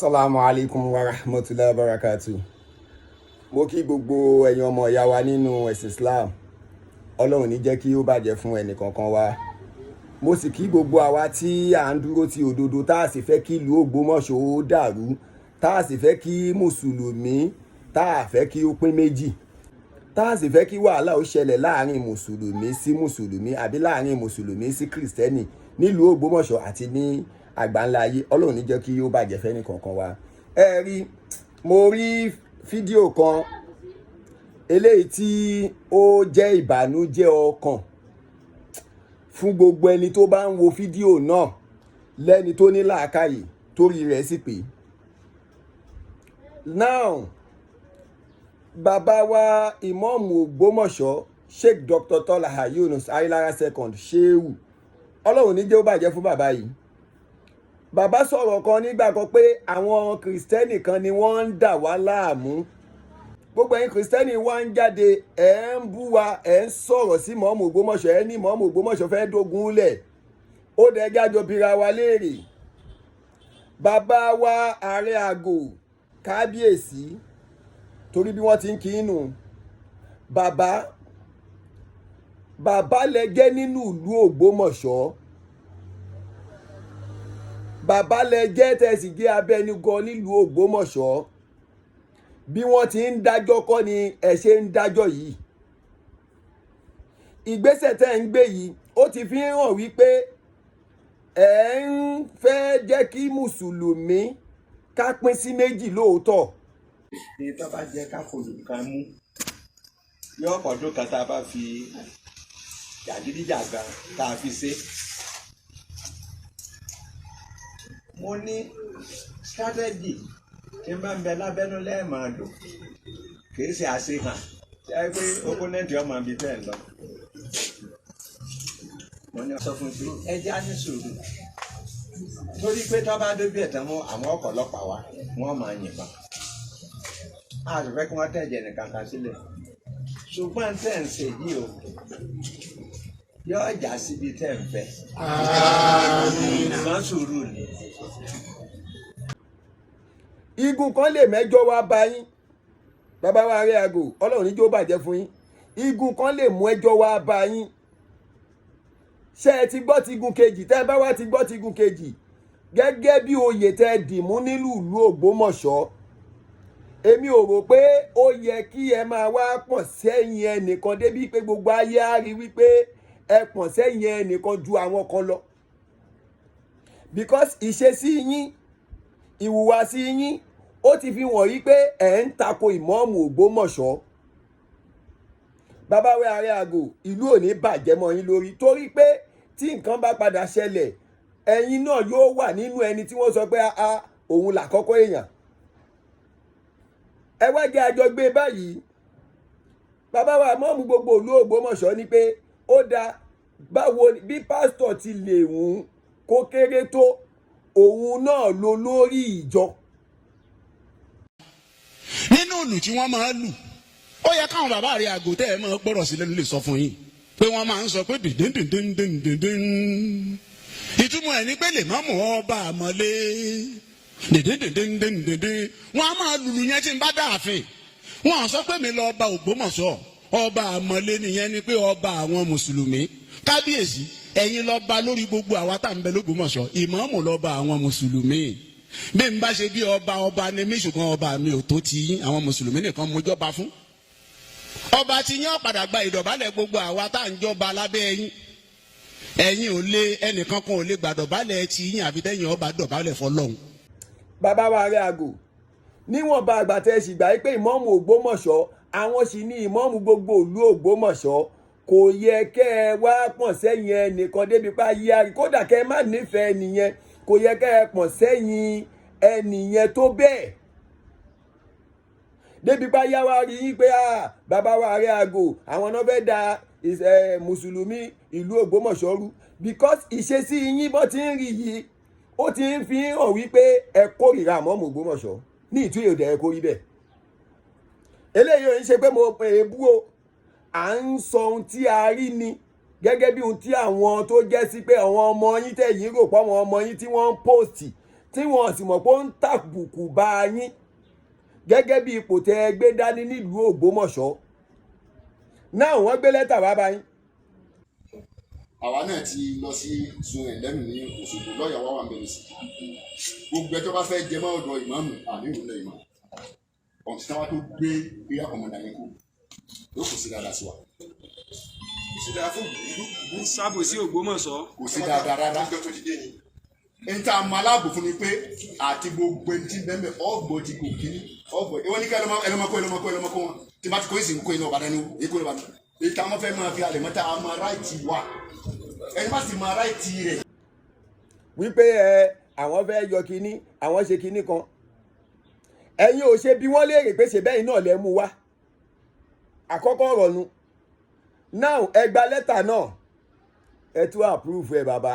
Assalamu alaikum wa rahmatullahi wa barakatuh. Mo kí gbogbo ẹ̀yin ọmọ ìyá wa nínú ẹ̀sìn Islam. Ọlọ́run ní jẹ́ kí ó bàjẹ́ fún ẹnì kankan wa. Mo sì kí gbogbo àwa tí à ń dúró ti òdodo tá a sì fẹ́ kí ìlú Ògbómọ̀ṣọ́ ó dàrú, tá a sì fẹ́ kí mùsùlùmí tá a fẹ́ kí ó pín méjì, tá a sì fẹ́ kí wàhálà ó ṣẹlẹ̀ láàrin mùsùlùmí sí mùsùlùmí àbí láàrin mùsùlùmí sí kìrìsìtẹ́nì nílùú Ògbómọ̀ṣọ́ àti ní àgbáńlá ayé. Ọlọ́run ní jẹ́ kí ó bàjẹ́ fẹ́ni kankan wa. Ẹ rí, mo rí fídíò kan eléyìí tí ó jẹ́ ìbànújẹ́ ọkàn fún gbogbo ẹni tó bá ń wo fídíò náà lẹ́ni tó ní làákàyè torí rẹ̀ sì pé. Now, bàbá wa ìmáàmù Ògbómọ̀ṣọ́ Sheikh Dr. Tọ́lá Yunus Ayélára second Shehu, Ọlọ́run ní jẹ́ ó bàjẹ́ fún bàbá yìí. Bàbá sọ̀rọ̀ kan nígbà kan pé àwọn kìrìsìtẹ́nì kan ni wọ́n ń dà wá láàmú. Gbogbo ẹ̀yin kìrìsìtẹ́nì wá ń jáde, ẹ̀ ń bú wa, ẹ̀ ń sọ̀rọ̀ sí ìmáàmù Ògbómọ̀ṣọ́, ẹ̀ ní ìmáàmù Ògbómọ̀ṣọ́ fẹ́ dógun lẹ̀. Ó dẹ̀ jájọ bira wa léèrè. Bàbá wa Areago kábíyèsí, torí bí wọ́n ti ń kí inú. Bàbá lẹ jẹ́ nínú ìlú Ògbómọ̀ṣọ́. Bàbá lẹ jẹ́ tẹ̀sí gé abẹnugan nílùú Ògbómọ̀ṣọ́. Bí wọ́n ti ń dájọ́ kọ́ ni ẹ ṣe ń dájọ́ yìí. Ìgbésẹ̀ tẹ́ ń gbé yìí ó ti fi hàn wípé ẹ ń fẹ́ jẹ́ kí mùsùlùmí ká pín sí méjì lóòótọ́. Ní tó bá jẹ́ ká fòlù kan mú yóò pọ̀dún kan tá a bá fi jàgídíjàgan tá a fi ṣe. Mo ní strategy tí n bá ń bẹ lábẹ́nú lẹ́ẹ̀mọ́ lò kìí ṣe àṣehàn tí a pé opponent ọmọ ibi tẹ́ ń lọ. Mo ní sọ fún un pé ẹja ní sùúrù torí pé tó bá dóbi ẹ̀tàn mọ́ àwọn ọ̀pọ̀lọpàá wa wọ́n máa yìnbọn. A sì fẹ́ kí wọ́n tẹ̀jẹ̀ nìkan kan sílẹ̀. Ṣùgbọ́n tẹ̀ ń ṣe yìí o yóò já síbi tẹ̀ ń fẹ́. Ìgbọ́n sùúrù ni. Igun kan lè mẹ́jọ wá bá yín, bàbá wa Areago, Ọlọ́run ní jẹ́ ó bàjẹ́ fún yín. Igun kan lè mú ẹjọ́ wá bá yín. Ṣé ẹ ti gbọ́ ti igun kejì? Tẹ́ ẹ bá wá ti gbọ́ ti igun kejì, gẹ́gẹ́ bí oyè tẹ́ dìmú nílùú ìlú Ògbómọ̀ṣọ́, èmi ò rò pé ó yẹ kí ẹ máa wá pọ̀n sẹ́yìn ẹnìkan débi pé gbogbo ayé á rí wípé ẹ pọ̀n sẹ́yìn ẹnìkan ju àwọn kan lọ. Because ìṣesí yín, ìhùwàsí yín, ó ti fi hàn yí pé ẹ̀ ń tako ìmáàmù Ògbómọ̀ṣọ́. Bàbá wa Areago, ìlú ò ní bàjẹ́ mọ́ yín lórí torí pé tí nǹkan bá padà ṣẹlẹ̀, ẹ̀yin náà yóò wà nínú ẹni tí wọ́n sọ pé òun làkọ́kọ́ èèyàn. Ẹ wá jẹ́ àjọ gbé báyìí. Bàbá wa mọ́mú gbogbo ìlú Ògbómọ̀ṣọ́ ní pé ó dáa báwo bí pásítọ̀ ti lè wùn kó kéré tó, òun náà ló lórí ìjọ. Nínú ìlù tí wọ́n máa lù, ó yẹ káwọn bàbá Areago tẹ́ ẹ máa gbọ́rọ̀ sí lẹ́nu lè sọ fún yín pé wọ́n máa ń sọ pé dìndíndíndíndíndín. Ìtumọ̀ ẹ̀ ní pé lè má mọ̀ ọba àmọ́lé dìndíndíndíndíndín. Wọ́n á máa lùlù yẹn tí ń bá dáàfin. Wọ́n á sọ pé mi lọ ọba Ògbómọ̀ṣọ́, ọba àmọ́lé nìyẹn ni pé ọba àwọn mùsùlùmí. Kábíyèsí, ẹ̀yin lọ́ba lórí gbogbo àwa tá ń bẹ l'Ógbómọ̀ṣọ́, ìmáàmù lọ́ba àwọn mùsùlùmí. Bí n bá ṣe bí ọba ni mí, ṣùgbọ́n ọba mi ò tó ti yín, àwọn mùsùlùmí nìkan mo jọba fún. Ọba ti yín ọ̀padà gba ìdọ̀bálẹ̀ gbogbo àwa tá ń jọba lábẹ́ ẹ̀yin. Ẹ̀yin ò lè, ẹnìkan kan ò lè gbàdọ̀bálẹ̀ ti yín àfi tẹ́yìn ọba dọ̀bálẹ̀ fọlọ́hun. Bàbá wa Areago, níwọ̀nba àgbà tẹ́ sì gbà pé ìmáàmù Ògbómọ̀ṣọ́ àwọn sì ní ìmáàmù gbogbo ìlú Ògbómọ̀ṣọ́, kò yẹ kẹ́ ẹ wá pọ̀n sẹ́yìn ẹnìkan débi pa yí àrí, kódà kẹ́ ẹ má nífẹ̀ẹ́ ẹnìyẹn, kò yẹ kẹ́ ẹ pọ̀n sẹ́yìn ẹnìyẹn tó bẹ́ẹ̀ débi pa yá wa rí yín pé bàbá wa Areago àwọn náà fẹ́ da mùsùlùmí ìlú Ògbómọ̀ṣọ́ rú. Because ìṣesí yín bọ́ ti ń rí yìí ó ti ń fi hàn wípé ẹ kórìíra ìmáàmù Ògbómọ̀ṣọ́ ní ìtúyè òde ẹ kó rí bẹ́ẹ̀. Eléyìí ò ń ṣe pé mo èébú o, à ń sọ ohun tí a rí ni gẹ́gẹ́ bí ohun tí àwọn tó jẹ́ sí pé àwọn ọmọ yín tẹ̀yìn rò pọ̀ àwọn ọmọ yín tí wọ́n ń post tí wọ́n sì mọ̀ pé ó ń tàbùkù bá yín gẹ́gẹ́ bí ipò tẹ́ ẹ gbé dání nílùú Ògbómọ̀ṣọ́ náà wọ́n gbé lẹ́tà wá bá yín. àwa náà ti lọ sí sun ẹ̀ lẹ́nu ní Òṣogbo lọ́ọ̀yà wá wà mẹ́rin sí gbogbo ẹjọ́ bá fẹ́ jẹ mọ́ ọ̀dọ̀ ìmáàmù àníwò náà ìmáàmù ọ̀sìn táwa tó gbé prayer commander yẹn kú ló kò sí dáadáa sí wa. kò sí dáadáa fún ìlú. sábò sí Ògbómọ̀ṣọ́. kò sí dáadáa rárá. ẹni tá a mọ aláàbò fún mi pé àti gbogbo ẹni tí bẹ́ẹ̀ ọ̀gbọ̀n ti kò kíní ọ̀gbọ̀n ìwọ ní ká ẹlọ́mọkó wọn tí bá ti kó ìsìn kó iná ọ̀bàdàn ní èkó ní ọ̀bàdàn èyí táwọn fẹ́ máa fi àlẹ́ mọ́ta àmọ́ ráìtì wa ẹni má sì máa ráìtì rẹ̀. wípé àwọn fẹ́ yọ kínní àwọn ṣe kínní kan ẹ̀yin ò ṣe bí wọ́n léèrè pé ṣe bẹ́ẹ̀ náà lẹ́ mú wá àkọ́kọ́ ọ̀rọ̀ nu now ẹ gba lẹ́tà náà ẹ tún approve ẹ bàbá.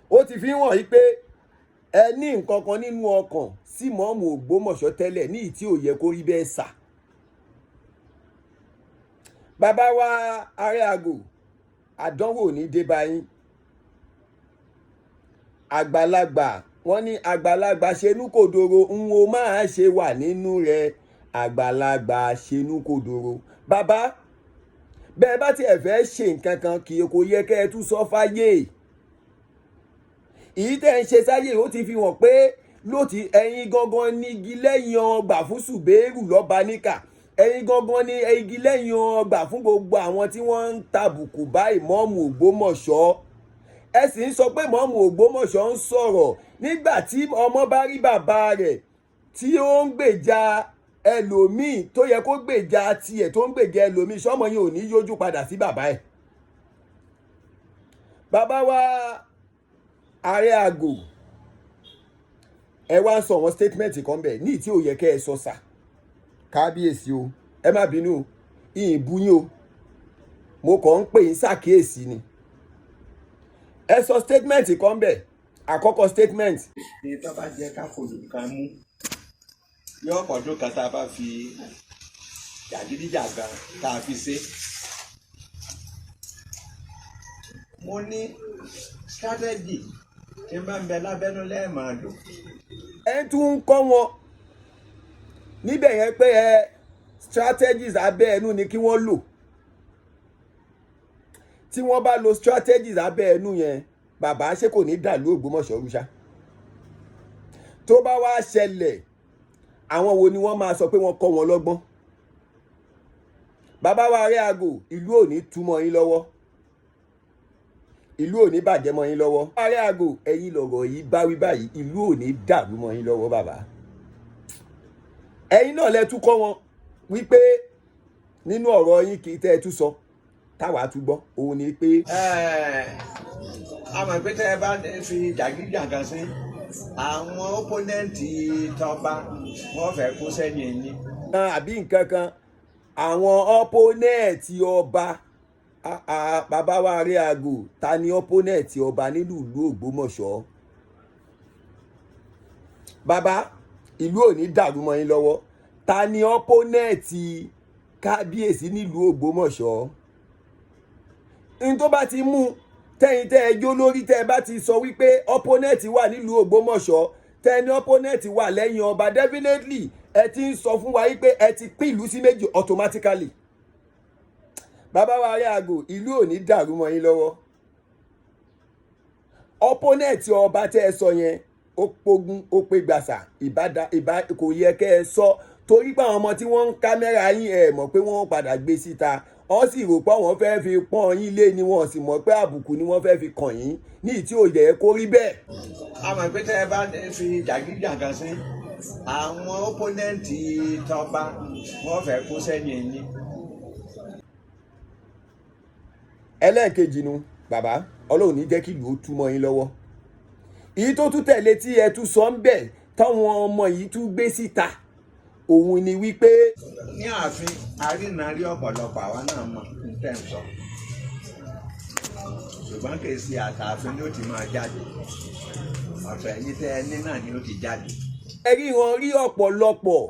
ó ti fi hàn yí pé ẹ ní nǹkan kan nínú ọkàn sí mọ́ọ̀mù Ògbómọ̀ṣọ́ tẹ́lẹ̀ ní ìtí ò yẹ kó rí bẹ́ẹ̀ sà. bàbá wa Areago àdánwò ní dé bá yín àgbàlagbà wọ́n ní àgbàlagbà ṣenú kòdòrò ń wo máa ṣe wà nínú rẹ̀ àgbàlagbà ṣenú kòdòrò. bàbá bẹ́ẹ̀ bá tiẹ̀ fẹ́ ṣe nǹkan kan kì í kò yẹ kẹ́ ẹ tún sọ fáyé èyí tẹ́ ń ṣe sáyé ó ti fi hàn pé lóòtí ẹ̀yin gangan ní igi lẹ́yìn ọgbà fún Ṣùbẹ́rù lọ́ba níkà ẹ̀yin gangan ní igi lẹ́yìn ọgbà fún gbogbo àwọn tí wọ́n ń tàbùkù bá ìmọ̀ọ́mù Ògbómọ̀ṣọ́ ẹ sì ń sọ pé ìmọ̀ọ́mù Ògbómọ̀ṣọ́ ń sọ̀rọ̀ nígbà tí ọmọ bá rí bàbá rẹ̀ tí ó ń gbèjà ẹlòmíì tó yẹ kó gbèjà tiẹ̀ tó ń gbèjà ẹlòmíì sọ́mọ yẹn ò ní yójú padà sí bàbá ẹ̀. bàbá wa Areago ẹ wá ń sọ àwọn statement kan bẹ̀ ní tí ò yẹ kẹ́ ẹ sọ sà kábíyèsí o ẹ má bínú o ìyìn bú yín o mo kàn ń pè yín ṣàkíyèsí ni ẹ sọ statement kan bẹ̀ àkọ́kọ́ statement. èyí tó bá jẹ́ ká fòlù kan mú yóò pọ̀jù kan tá a bá fi jàgídíjàgan tá a fi ṣe. mo ní strategy tí n bá ń bẹ lábẹ́nú lẹ́ẹ̀máa lò. ẹ tún ń kọ́ wọn níbẹ̀ yẹn pé strategies abẹ́ ẹnu ni kí wọ́n lò tí wọ́n bá lo strategies abẹ́ ẹnu yẹn bàbá ṣé kò ní dàlú Ògbómọ̀ṣọ́ rúṣà tó bá wá ṣẹlẹ̀ àwọn wo ni wọ́n máa sọ pé wọ́n kọ́ wọn lọ́gbọ́n. bàbá wa Areago ìlú ò ní túmọ̀ yín lọ́wọ́ ìlú ò ní bàjẹ́ mọ́ yín lọ́wọ́. Areago ẹ̀yin lọ̀rọ̀ yìí bá wí báyìí ìlú ò ní dàrú mọ́ yín lọ́wọ́ bàbá. ẹ̀yin náà lẹ tún kọ́ wọn wípé nínú ọ̀rọ̀ yín kì í tẹ́ ẹ tún sọ táwa tún gbọ́ òun ni pé. àmọ́ pé tẹ́ ẹ bá fi jàgídíjàgan sí àwọn opponenti tọ́ba wọ́n fẹ́ kó sẹ́yìn yín. àbí nǹkan kan àwọn opponenti ọba bàbá wa Areago ta ni opponenti ọba nínú ìlú Ògbómọ̀ṣọ́. bàbá ìlú ò ní dàrú mọ́ yín lọ́wọ́ ta ni opponenti kábíyèsí nílùú Ògbómọ̀ṣọ́. n tó bá ti mú tẹ́yìn tẹ́ ẹ jó lórí tẹ́ ẹ bá ti sọ wípé opponent wà nílùú Ògbómọ̀ṣọ́ tẹ́ ẹ ní opponent wà lẹ́yìn ọba definitely ẹ ti ń sọ fún wa wípé ẹ ti pín ìlú sí méjì automatically. bàbá wa Areago ìlú ò ní dàrú mọ́ yín lọ́wọ́ opponent ọba tẹ́ ẹ sọ yẹn ó pógún ó pé gbàsà kò yẹ kẹ́ ẹ sọ torí pé àwọn ọmọ tí wọ́n ń kámẹ́rà yín ẹ̀ mọ̀ pé wọ́n padà gbé síta wọ́n sì rò pé wọ́n fẹ́ fi pọ́n yín lé ni wọ́n sì mọ̀ pé àbùkù ni wọ́n fẹ́ fi kàn yín ní ìtí ò yẹ kó rí bẹ́ẹ̀. àmọ́ pé tẹ́ ẹ bá fi jàgídíjàgan sí àwọn opponenti tọ́ba wọ́n fẹ́ kó sẹ́yìn yín. ẹlẹ́ẹ̀kejì nu bàbá Ọlọ́run ní jẹ́ kí ìlú ó túmọ̀ yín lọ́wọ́ èyí tó tún tẹ̀lé tí ẹ tún sọ ń bẹ̀ táwọn ọmọ yìí tún gbé síta òun ni wípé ní ààfin arínarí ọ̀pọ̀lọpọ̀ àwa náà mọ̀ ní tẹ̀sán ṣùgbọ́n kì í ṣe àtààfin ni ó ti máa jáde ọ̀fẹ́ yín tẹ́ ẹ ní náà ni ó ti jáde. ẹ rí wọn rí ọ̀pọ̀lọpọ̀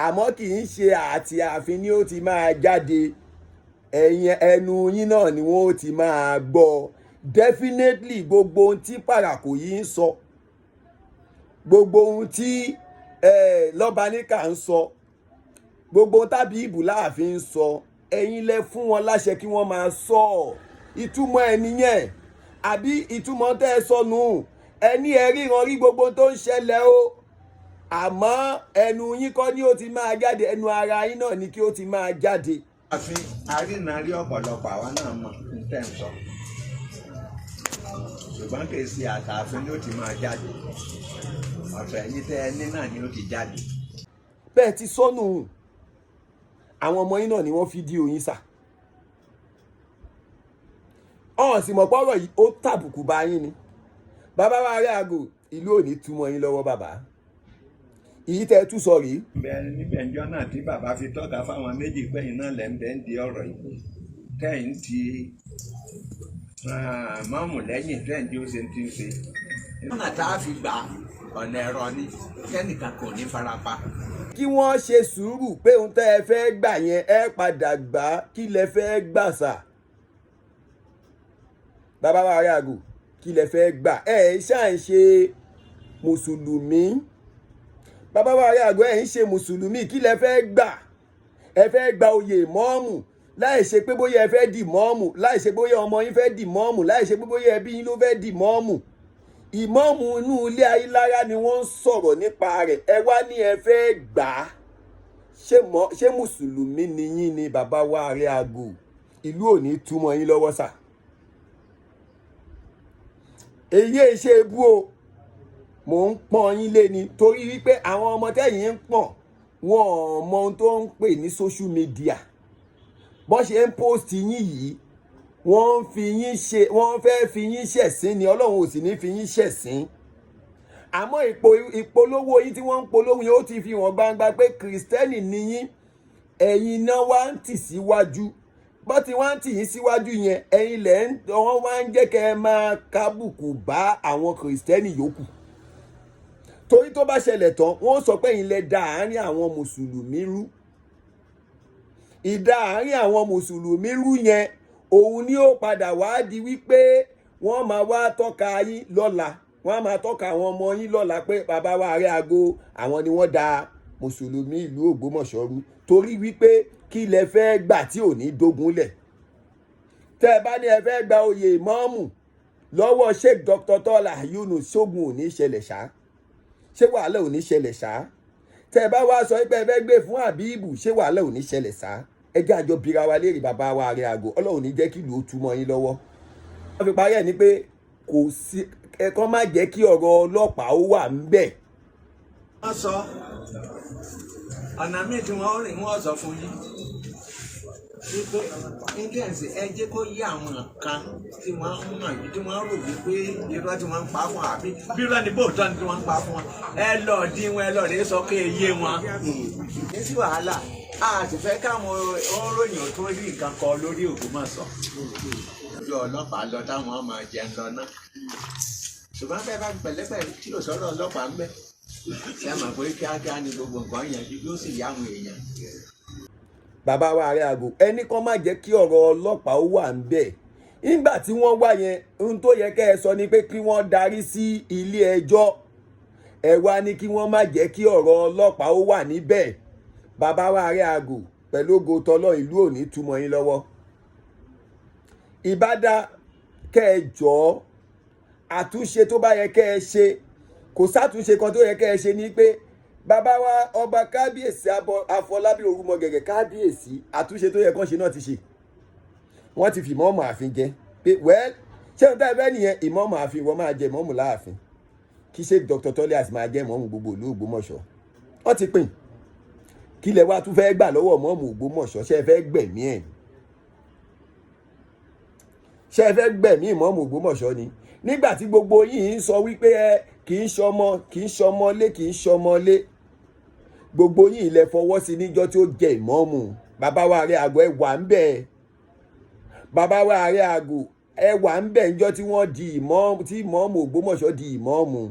àmọ́ kì í ṣe àti ààfin ni ó ti máa jáde ẹ̀yìn ẹnu yín náà ni wọ́n ó ti máa gbọ́ definitely gbogbo ohun tí Pàràkò yìí ń sọ gbogbo ohun tí Lọ́balíkà ń sọ gbogbo ohun tábí ìbù láàfin ń sọ ẹ̀yin lẹ fún wọn láṣẹ kí wọ́n máa sọ ìtumọ̀ ẹ̀ nìyẹn àbí ìtumọ̀ tẹ́ ẹ sọnù ẹni ẹ ríran rí gbogbo tó ń ṣẹlẹ̀ o àmọ́ ẹnu yín kọ́ ni ó ti máa jáde ẹnu ara yín náà ni kí ó ti máa jáde. ààfin arínarí ọ̀pọ̀lọpọ̀ àwa náà mọ̀ ní tẹ̀sán ṣùgbọ́n kì í ṣe àtààfin ni ó ti máa jáde ọ̀fẹ́ yín tẹ́ ẹ ní náà ni ó ti jáde. bẹ́ẹ̀ ti sọnù àwọn ọmọ yín náà ni wọ́n fídíò yín sà ọ̀hún sì mọ̀ pọ́rọ̀ yìí ó tàbùkù bá yín ni bàbá wa Areago ìlú ò ní túmọ̀ yín lọ́wọ́ bàbá èyí tẹ́ ẹ tún sọ rèé. bẹ́ẹ̀ níbẹ̀ ńjọ́ náà tí bàbá fi tọ́ka fáwọn méjì pẹ́yìn náà lẹ́ńdẹ́ ń di ọ̀rọ̀ yìí tẹ́yìn ti mọ́mù lẹ́yìn tẹ́yìn tí ó ṣe ti ń ṣe. ọ̀nà tá a fi gbà ọ̀nà ẹ̀rọ ni kẹ́nìkan kò ní farapa. kí wọ́n ṣe sùúrù pé ohun tẹ́ ẹ fẹ́ gbà yẹn ẹ padà gbà kí lẹ fẹ́ gbà sà bàbá wa Areago kí lẹ fẹ́ gbà ẹ ṣáà ń ṣe mùsùlùmí bàbá wa Areago ẹ ń ṣe mùsùlùmí kí lẹ fẹ́ gbà ẹ fẹ́ gba oyè mọ́ọ̀mù láì ṣe pé bóyá ẹ fẹ́ di mọ́ọ̀mù láì ṣe bóyá ọmọ yín fẹ́ di mọ́ọ̀mù láì ṣe pé bóyá ẹbí yín ló fẹ́ di mọ́ọ̀mù ìmọ̀ọ̀mù inú ilé Ayílára ni wọ́n ń sọ̀rọ̀ nípa rẹ̀ ẹ wá ní ẹ fẹ́ gbà á ṣé mùsùlùmí ni yín ni bàbá wa Areago ìlú ò ní túmọ̀ yín lọ́wọ́ sà èyí ṣe ebú o mò ń pọ́n yín lé ni torí wípé àwọn ọmọ tẹ́yìn ń pọ̀n wọn ò mọ ohun tó ń pè ní social media bọ́n ṣe ń post yín yìí wọ́n fẹ́ fi yín ṣẹ̀sín ni Ọlọ́run ò sì ní fi yín ṣẹ̀sín àmọ́ ìpolówó yín tí wọ́n ń polówó yín ó ti fi hàn gbangba pé kìrìsìtẹ́nì ni yín ẹ̀yin náà wá ń tì síwájú bọ́ tí wọ́n ń tì yín síwájú yẹn ẹ̀yin wọ́n wá ń jẹ́ kẹ́ ẹ máa kábùkù bá àwọn kìrìsìtẹ́nì yòókù torí tó bá ṣẹlẹ̀ tán wọ́n sọ pé ẹ̀yin lẹ da àárín àwọn mùsùlùmí rú ìdá àárín àwọn mùsùlùmí rú yẹn òun ni ó padà wá di wípé wọ́n máa wá tọ́ka yín lọ́la wọ́n á máa tọ́ka àwọn ọmọ yín lọ́la pé bàbá wa Areago àwọn ni wọ́n da mùsùlùmí ìlú Ògbómọ̀ṣọ́ rú torí wípé kí lẹ fẹ́ gbà tí ò ní dógúnlẹ̀ tẹ́ ẹ bá ní ẹ fẹ́ gba oyè ìmọ̀ọ́mù lọ́wọ́ Sheikh Dr. Tola Yunus ṣógun ò ní ṣẹlẹ̀ ṣá ṣé wàhálà ò ní ṣẹlẹ̀ ṣá tẹ́ ẹ bá wá sọ pé ẹ fẹ́ gbé fún Àbíbù ṣé wàhálà ò ní ṣẹlẹ̀ ṣá ẹ jẹ́ àjọ bira wa léèrè bàbá wa Areago Ọlọ́run ní jẹ́ kí ìlú ó túmọ̀ yín lọ́wọ́ wọ́n fi parí ẹ̀ ní pé kò sí ẹ̀kọ́ má jẹ́ kí ọ̀rọ̀ ọlọ́pàá ó wà ń bẹ̀. wọ́n sọ ọ̀nà míì tí wọ́n rìn wọ́n sọ fún yín wípé intense ẹ jẹ́ kó yí àwọn kan tí wọ́n ń mọ̀ yìí tí wọ́n rò wípé irọ́ tí wọ́n ń pa fún àbí bí irọ́ ni bóòtọ́ ni tí wọ́n ń pa fún wọn ẹ lọ dín wọn ẹ lọ rèé sọ pé iye wọn. ní sí wàhálà a sì fẹ́ káwọn oníròyìn tó rí nǹkan kọ lórí Ògbómọ̀ṣọ́ ojú ọlọ́pàá lọ táwọn ọmọ jẹun lọ náà ṣùgbọ́n bẹ́ẹ̀ bá pẹ̀lẹ́pẹ̀lẹ́ tí ò sọ̀rọ̀ ọlọ́pàá ń bẹ̀ ṣe mọ̀ pé kíákíá ni gbogbo nǹkan yẹn yóò sì yá àwọn èèyàn. bàbá wa Areago ẹnì kan má jẹ́ kí ọ̀rọ̀ ọlọ́pàá ó wà ń bẹ̀ nígbà tí wọ́n wá yẹn ohun tó yẹ kẹ́ ẹ sọ ni pé kí wọ́n darí sí ilé ẹjọ́ ẹ wá ní kí wọ́n má jẹ́ kí ọ̀rọ̀ ọlọ́pàá ó wà níbẹ̀ bàbá wa Areago pẹ̀lú ògo tọlọ́ ìlú ò ní túmọ̀ yín lọ́wọ́ ìbádá kẹ́ ẹ jọ̀ọ́ àtúnṣe tó bá yẹ kẹ́ ẹ ṣe kò sátúnṣe kan tó yẹ kẹ́ ẹ ṣe ni pé bàbá wa ọba kábíyèsí Afọlábí Orúmọgẹ̀gẹ̀ kábíyèsí àtúnṣe tó yẹ kán ṣe náà ti ṣe wọ́n ti fi ìmọ̀ọ́mù ààfin jẹ pé wẹ́ẹ́ ṣé ohun tá ẹ fẹ́ nìyẹn ìmọ̀ọ́mù ààfin wọ́n máa jẹ ìmọ̀ọ́mù láàfin kí Sheikh Dr. Tola máa jẹ ìmọ̀ọ́mù gbogbo ìlú Ògbómọ̀ṣọ́ wọ́n ti pín kí lẹ wá tún fẹ́ gbà lọ́wọ́ ìmọ̀ọ́mù Ògbómọ̀ṣọ́ ṣé ẹ fẹ́ gbẹ̀mí ẹ̀ ṣé ẹ fẹ́ gbẹ̀mí ìmọ̀ọ́mù Ògbómọ̀ṣọ́ ni nígbà tí gbogbo yìí ń sọ wípé ẹ kì í ṣọmọlé gbogbo yín ilẹ̀ fọwọ́ sí níjọ́ tí ó jẹ ìmọ̀ọ́mù. Bàbá wa Areago ẹ wà ń bẹ̀. Bàbá wa Areago ẹ wà ń bẹ̀ níjọ́ tí wọ́n di ìmọ̀ọ́mù, tí ìmọ̀ọ́mù Ògbómọ̀ṣọ́ di ìmọ̀ọ́mù.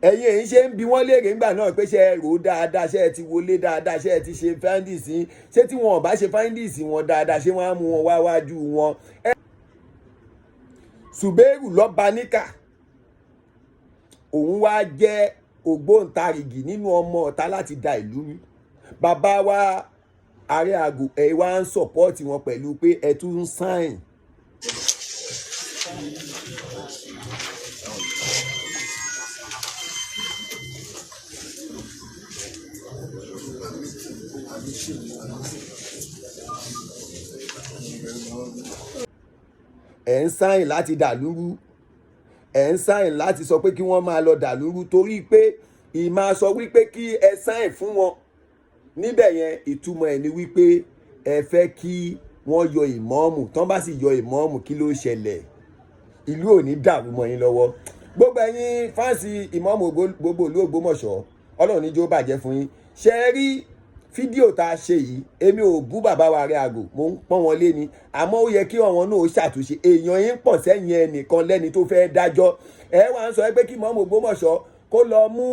Ẹ̀yin èyí ṣe ń bi wọ́n léèrè ńgbà náà pé ṣe ẹ rò dáadáa, ṣe ẹ ti wọlé dáadáa, ṣe ẹ ti ṣe fáńdìsì, ṣé tí wọn ò bá ṣe fáńdìsì wọn dáadáa ṣé wọ́n á mú wọn wá wájú wọn. Ṣùbẹ́rù lọ́ba níkà òun wá jẹ́ ògbóǹtarìgì nínú ọmọ ọ̀tá láti da ìlú rú. Bàbá wa Areago ẹ wá ń sọ̀pọ́ọ̀tì wọn pẹ̀lú pé ẹ tún ń sáìn. Ẹ̀ ń sáìn láti dàlúrú, ẹ̀ ń sáìn láti sọ pé kí wọ́n máa lọ dàlúrú torí pé ìmáa sọ wípé kí ẹ sáìn fún wọn níbẹ̀ yẹn ìtumọ̀ ẹ̀ ni wípé ẹ fẹ́ kí wọ́n yọ ìmọ̀ọ́mù. Tán bá sì yọ ìmọ̀ọ́mù kí ló ṣẹlẹ̀? Ìlú ò ní dàrú mọ́ yín lọ́wọ́. Gbogbo ẹ̀yin fáǹsì ìmọ̀ọ́mù gbogbo ìlú Ògbómọ̀ṣọ́, Ọlọ́run ní jẹ́ ó bàjẹ́ fún yín. Ṣé ẹ rí fídíò tá a ṣe yìí? Èmi ò bú bàbá wa Areago, mò ń pọ́n wọn lé ni, àmọ́ ó yẹ kí àwọn náà ṣàtúnṣe. Èèyàn yín pọ̀ sẹ́yìn ẹnìkan lẹ́ni tó fẹ́ dájọ́. Ẹ wá ń sọ pé kí ìmọ̀ọ́mù Ògbómọ̀ṣọ́ kó lọ mú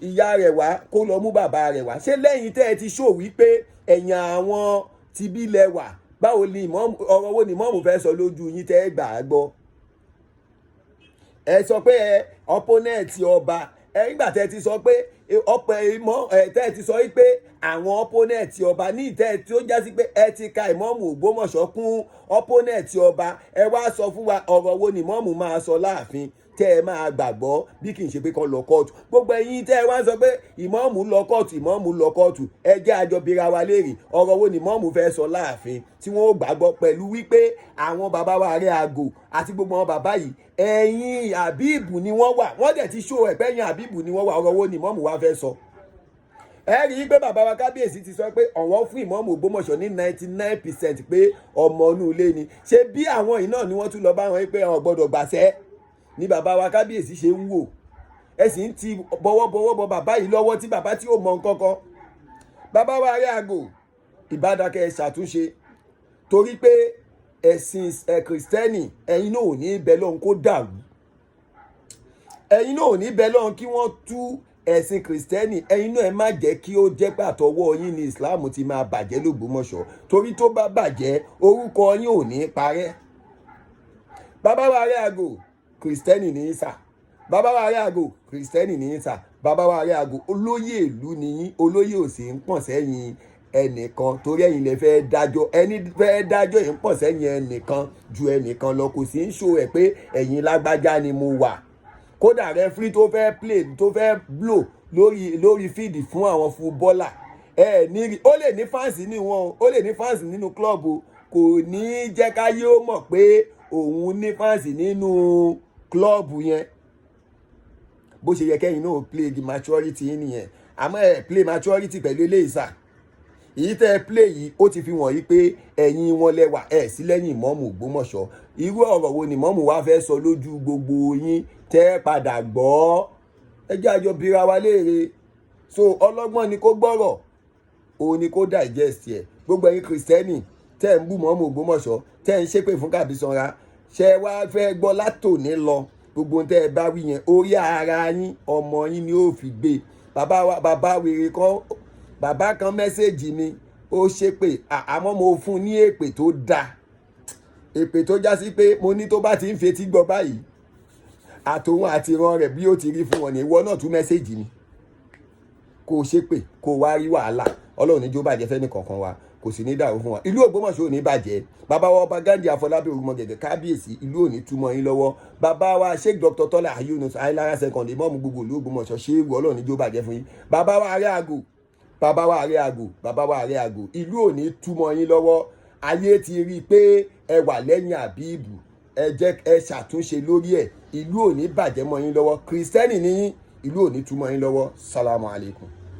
ìyá rẹ̀ wá, kó lọ mú bàbá rẹ̀ wá. Ṣé lẹ́yìn tẹ́ ẹ ti ṣó wípé ẹ̀yìn àwọn ti bí lẹ wà, báwo ni ọ̀rọ̀ wo ni ìmọ̀ọ́mù fẹ́ sọ lójú yín tẹ́ ẹ gbà á gbọ́? Ẹ sọ pé opponent ọba, nígbà tẹ́ ẹ ti sọ pé tẹ́ ẹ ti sọ wípé àwọn opponent ọba ní ìtẹ́ tí ó já sí pé ẹ ti ka ìmọ̀ọ́mù Ògbómọ̀ṣọ́ kún opponent ọba. Ẹ wá sọ fún wa ọ̀rọ̀ wo ni ìmọ̀ọ́mù máa sọ láàfin tẹ́ ẹ máa gbàgbọ́ bí kì í ṣe pé kán lọ kóòtù. Gbogbo ẹ̀yin tẹ́ ẹ wá ń sọ pé ìmọ̀ọ́mù lọ kóòtù, ìmọ̀ọ́mù lọ kóòtù, ẹ jẹ́ àjọ bira wa léèrè ọ̀rọ̀ wo ni ìmọ̀ọ́mù fẹ́ sọ láàfin tí wọ́n ó gbàgbọ́ pẹ̀lú wípé àwọn bàbá wa Areago àti gbogbo àwọn bàbá yìí ẹ̀yìn Àbíbù ni wọ́n wà, wọ́n dẹ̀ ti ṣó ẹ̀pẹ́ ẹ̀yìn Àbíbù ni wọ́n wà. Ọ̀rọ̀ wo ni ìmọ̀ọ́mù wa fẹ́ sọ? Ẹ rí i pé bàbá wa kábíyèsí ti sọ pé ọ̀wọ́n fún ìmọ̀ọ́mù Ògbómọ̀ṣọ́ ní 99% pé ọmọ inú ilé ni. Ṣé bí àwọn yìí náà ni wọ́n tún lọ bá wọn pé wọn gbọ́dọ̀ gbàṣẹ́ ni bàbá wa kábíyèsí ṣe ń wò? Ẹ sì ń ti bọ́wọ́bọ́wọ́ bọ bàbá yìí lọ́wọ́ tí bàbá tí ò mọ nǹkan kan. Bàbá wa Areago ìbádàkẹ́ ṣàtúnṣe torí pé ẹ̀sìn kìrìsìtẹ́nì ẹ̀yin náà ò ní bẹ lọ́hùn kó dàrú. Ẹ̀yin náà ò ní bẹ lọ́hùn kí wọ́n tú ẹ̀sìn kìrìsìtẹ́nì. Ẹ̀yin náà ẹ má jẹ́ kí ó jẹ́ pé àtọwọ́ yín ni Islam ti máa bàjẹ́ l'Ògbómọ̀ṣọ́, torí tó bá bàjẹ́ orúkọ yín ò ní parẹ́. Bàbá wa Areago kìrìsìtẹ́nì ní í sà. Bàbá wa Areago kìrìsìtẹ́nì ní í sà. Bàbá wa Areago olóyè ìlú ni yín, olóyè ò sì ń pọ̀n sẹ́yìn ẹnìkan torí ẹ̀yin lè fẹ́ dájọ́, ẹni fẹ́ dájọ́ yìí ń pọ̀n sẹ́yìn ẹnìkan ju ẹnìkan lọ. Kò sí ń ṣó ẹ̀ pé ẹ̀yin lágbájá ni mo wà. Kódà rẹfúrí tó fẹ́ play tó fẹ́ blow lórí fíìdì fún àwọn fúbọ́là ó lè ní fáǹsì ní wọn, ó lè ní fáǹsì nínú klọ́ọ̀bù, kò ní jẹ́ káyé ó mọ̀ pé òun ní fáǹsì nínú klọ́ọ̀bù yẹn. Bó ṣe yẹ kẹ́yìn náà play the maturity yín nìyẹn, àmọ́ ẹ play maturity pẹ̀lú eléyìí sà. Èyí tẹ́ ẹ play yìí ó ti fi wọ̀nyí pé ẹ̀yin wọn lẹ́wà ẹ̀ sí lẹ́yìn ìmọ̀ọ́mù Ògbómọ̀ṣọ́. Irú ọ̀rọ̀ wo ni ìmọ̀ọ́mù wa fẹ́ sọ lójú gbogbo yín tẹ́ padà gbọ́? Ẹ jẹ́ àjọ bira wa léèrè. So ọlọ́gbọ́n ni kó gbọ́rọ̀, òun ni kó digest ẹ̀. Gbogbo ẹ̀yin kìrìsìtẹ́nì tẹ́ ń bú ìmọ̀ọ́mù Ògbómọ̀ṣọ́, tẹ́ ń ṣépè fún Kàbísọ́ra, ṣé wá fẹ́ gbọ́ látòní lọ gbogbo tẹ́ ẹ bá wí yẹn orí ara yín ọmọ yín ni ó fi gbé. Bàbá wèrè kan, bàbá kan mẹ́sẹ̀jì mi, ó ṣépè, àmọ́ mo fún ní èpè tó dáa, èpè tó já sí pé mo ní tó bá ti ń fetí gbọ́ báyìí àtòun àti ìran rẹ̀ bí ó ti rí fún wọn ní ìwọ náà tún mẹ́sẹ̀jì mi kó o ṣépè kó o wá rí wàhálà. Ọlọ́run ní jó bàjẹ́ fẹ́ni kankan wa, kò sì ní dàrú fún wa. Ìlú Ògbómọ̀ṣọ́ ò ní bàjẹ́. Bàbá wa ọba Ghandi Afọlábí Ògúnmọ̀gẹ̀gẹ̀ kábíyèsí, ìlú ò ní túmọ̀ yín lọ́wọ́. Bàbá wa Sheikh Dr. Tọ́lá Yunus Ayélára second ìmọ̀ọ́mù gbogbo ìlú Ògbómọ̀ṣọ́ ṣé ewu Ọlọ́run ní jó bàjẹ́ fún yín. Bàbá wa Areago ìlú ò ní túmọ̀ yín lọ́wọ́. Ayé ti rí i pé ẹ wà lẹ́yìn Àbíbù, ẹ jẹ́ ẹ ṣàtúnṣe lórí ẹ̀. Ìlú ò ní bàjẹ́ mọ́ yín lọ́wọ́. Kìrìsìtẹ́nì ní yín, ìlú ò ní túmọ̀ yín lọ́wọ́. Salamu alaikum.